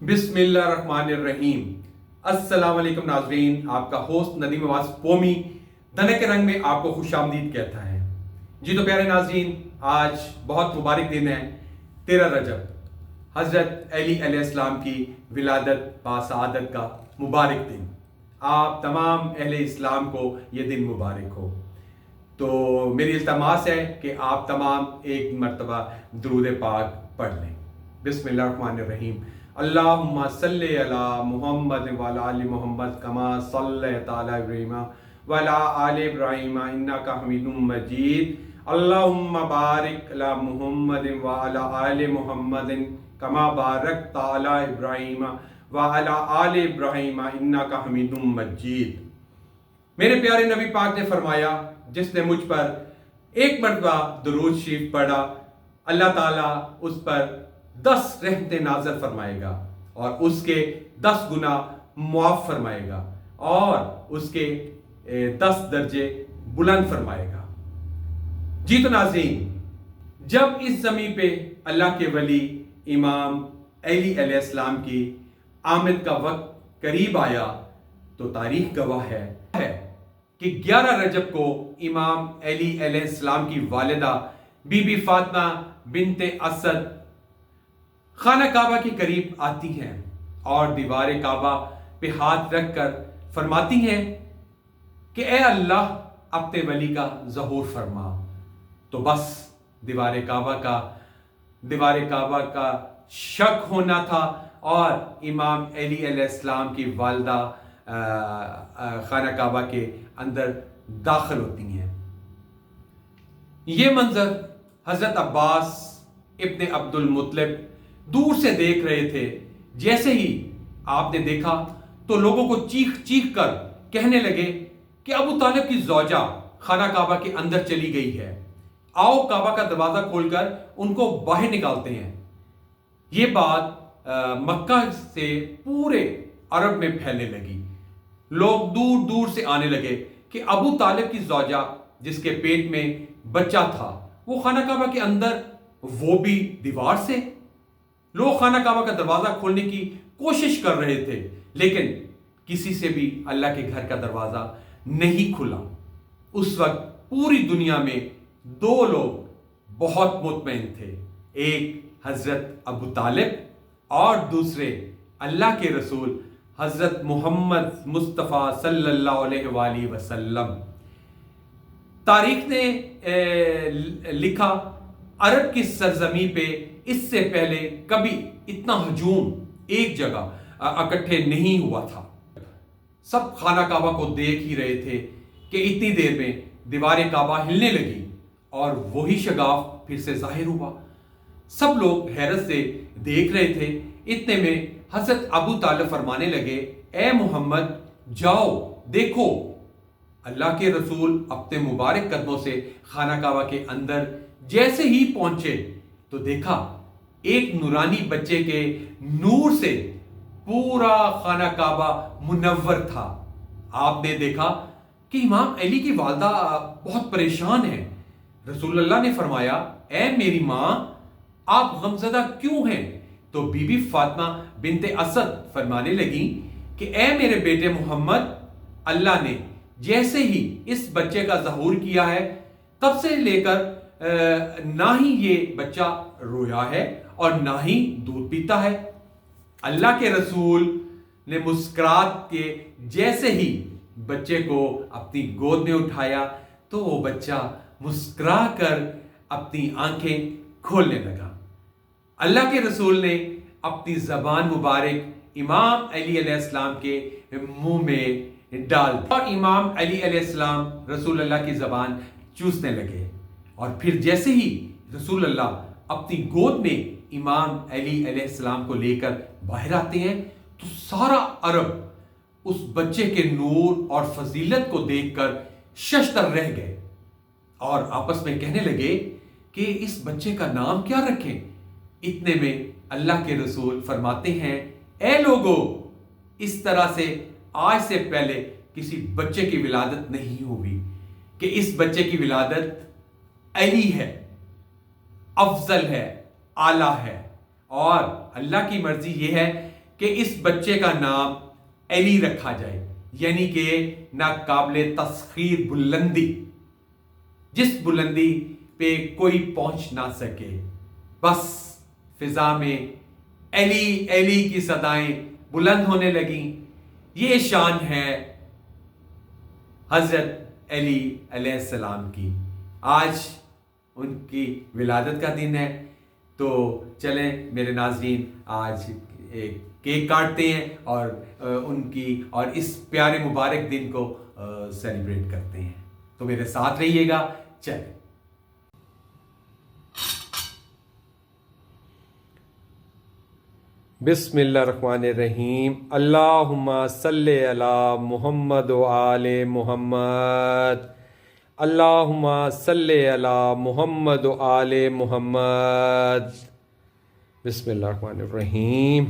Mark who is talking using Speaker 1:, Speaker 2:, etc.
Speaker 1: बिस्मिल्लाहिर्रहमानिर्रहीम। अस्सलाम वालेकुम नाजरीन, आपका होस्ट नदीम अब्बास पोमी दने के रंग में आपको खुशामदीद कहता है। जी तो प्यारे नाजरीन, आज बहुत मुबारक दिन है, 13 रजब, हज़रत अली अलैहिस्सलाम की विलादत बासआदत का मुबारक दिन। आप तमाम अहले इस्लाम को ये दिन मुबारक हो। तो मेरी इल्तमास है कि आप तमाम एक मरतबा दुरूद पाक पढ़ लें। बिस्मिल्लाहिर्रहमानिर्रहीम। अल्लाहुम्मा सल्ली अला मुहम्मद व अला आलि मुहम्मद कमा सल्लैता अला इब्राहीम व अला आलि इब्राहीम इन्नका हमीदुम मजीद। अल्लाहुम्मा बारिक अला मुहम्मद व अला आलि मुहम्मद कमा बारकता अला इब्राहीम व अला आलि इब्राहीम इन्नका हमीदुम मजीद। मेरे प्यारे नबी पाक ने फरमाया, जिसने मुझ पर एक मरतबा दुरूद शरीफ पढ़ा, अल्लाह ताला उस पर 10 रहमतें नाज़िल फरमाएगा और उसके 10 गुना मुआफ फरमाएगा और उसके 10 दर्जे बुलंद फरमाएगा। जी तो नाज़रीन, जब इस ज़मीन पे अल्लाह के वली इमाम अली अलैहिस्सलाम की आमद का वक्त करीब आया तो तारीख गवाह है कि 11 रजब को इमाम अली अलैहिस्सलाम की वालिदा बीबी फातिमा बिनते असद खाना काबा के करीब आती हैं और दीवार काबा पे हाथ रखकर फरमाती हैं कि ए अल्लाह, अपने वली का ज़हूर फरमा। तो बस दीवार काबा का शक होना था और इमाम अली अलैहिस्सलाम की वालिदा खाना काबा के अंदर दाखिल होती हैं। ये मंजर हजरत अब्बास इब्ने अब्दुल मुत्तलिब दूर से देख रहे थे। जैसे ही आपने देखा तो लोगों को चीख चीख कर कहने लगे कि अबू तालिब की ज़ौजा खाना काबा के अंदर चली गई है, आओ काबा का दरवाजा खोलकर उनको बाहर निकालते हैं। ये बात मक्का से पूरे अरब में फैलने लगी। लोग दूर दूर से आने लगे कि अबू तालिब की ज़ौजा, जिसके पेट में बच्चा था, वो खाना काबा के अंदर, वो भी दीवार से। लोग खाना काबा का दरवाजा खोलने की कोशिश कर रहे थे, लेकिन किसी से भी अल्लाह के घर का दरवाजा नहीं खुला। उस वक्त पूरी दुनिया में 2 लोग बहुत मुतमईन थे, एक हजरत अबू तालिब और दूसरे अल्लाह के रसूल हजरत मोहम्मद मुस्तफ़ा सल्लल्लाहु अलैहि वसल्लम। तारीख ने लिखा, अरब की सरजमी पे इससे पहले कभी इतना हजूम एक जगह इकट्ठे नहीं हुआ था। सब खाना काबा को देख ही रहे थे कि इतनी देर में दीवार काबा हिलने लगी और वही शगाफ फिर से जाहिर हुआ। सब लोग हैरत से देख रहे थे। इतने में हजरत अबू तालिब फरमाने लगे, ए मोहम्मद, जाओ देखो। अल्लाह के रसूल अपने मुबारक कदमों से खाना काबा के अंदर जैसे ही पहुंचे तो देखा एक नूरानी बच्चे के नूर से पूरा खाना काबा मुनव्वर था। आपने देखा कि इमाम अली की वालिदा बहुत परेशान है। रसूलुल्लाह ने फरमाया, ए मेरी मां, आप गमज़दा क्यों हैं? तो बीबी फातिमा बिनते असद फरमाने लगी कि ए मेरे बेटे मोहम्मद, अल्लाह ने जैसे ही इस बच्चे का ज़हूर किया है तब से लेकर ना ही ये बच्चा रोया है और ना ही दूध पीता है। अल्लाह के रसूल ने मुस्कुरात के जैसे ही बच्चे को अपनी गोद में उठाया तो वो बच्चा मुस्कुरा कर अपनी आंखें खोलने लगा। अल्लाह के रसूल ने अपनी ज़बान मुबारक इमाम अली अलैहिस्सलाम के मुंह में डाल दी और इमाम अली अलैहिस्सलाम रसूल अल्लाह की ज़बान चूसने लगे। और फिर जैसे ही रसूल अल्लाह अपनी गोद में इमाम अली अलैहिस्सलाम को लेकर बाहर आते हैं तो सारा अरब उस बच्चे के नूर और फजीलत को देखकर शशदर रह गए और आपस में कहने लगे कि इस बच्चे का नाम क्या रखें। इतने में अल्लाह के रसूल फरमाते हैं, ए लोगो, इस तरह से आज से पहले किसी बच्चे की विलादत नहीं हुई कि इस बच्चे की विलादत अली है, अफजल है, आला है। और अल्लाह की मर्जी ये है کہ اس بچے کا نام علی رکھا جائے، یعنی کہ ناقابل تسخیر بلندی، جس بلندی پہ کوئی پہنچ نہ سکے، بس فضا میں علی علی کی صدائیں بلند ہونے لگیں۔ یہ شان ہے حضرت علی علیہ السلام کی۔ آج ان کی ولادت کا دن ہے، تو چلیں میرے ناظرین آج ایک کیک کاٹتے ہیں اور ان کی اور اس پیارے مبارک دن کو سیلیبریٹ کرتے ہیں۔ تو میرے ساتھ رہیے گا، چلیں۔ بسم اللہ الرحمن الرحیم۔ اللہم صلی علی محمد و آل محمد۔ اللہم صلی علی محمد و آل محمد۔ بسم اللہ الرحمن الرحیم۔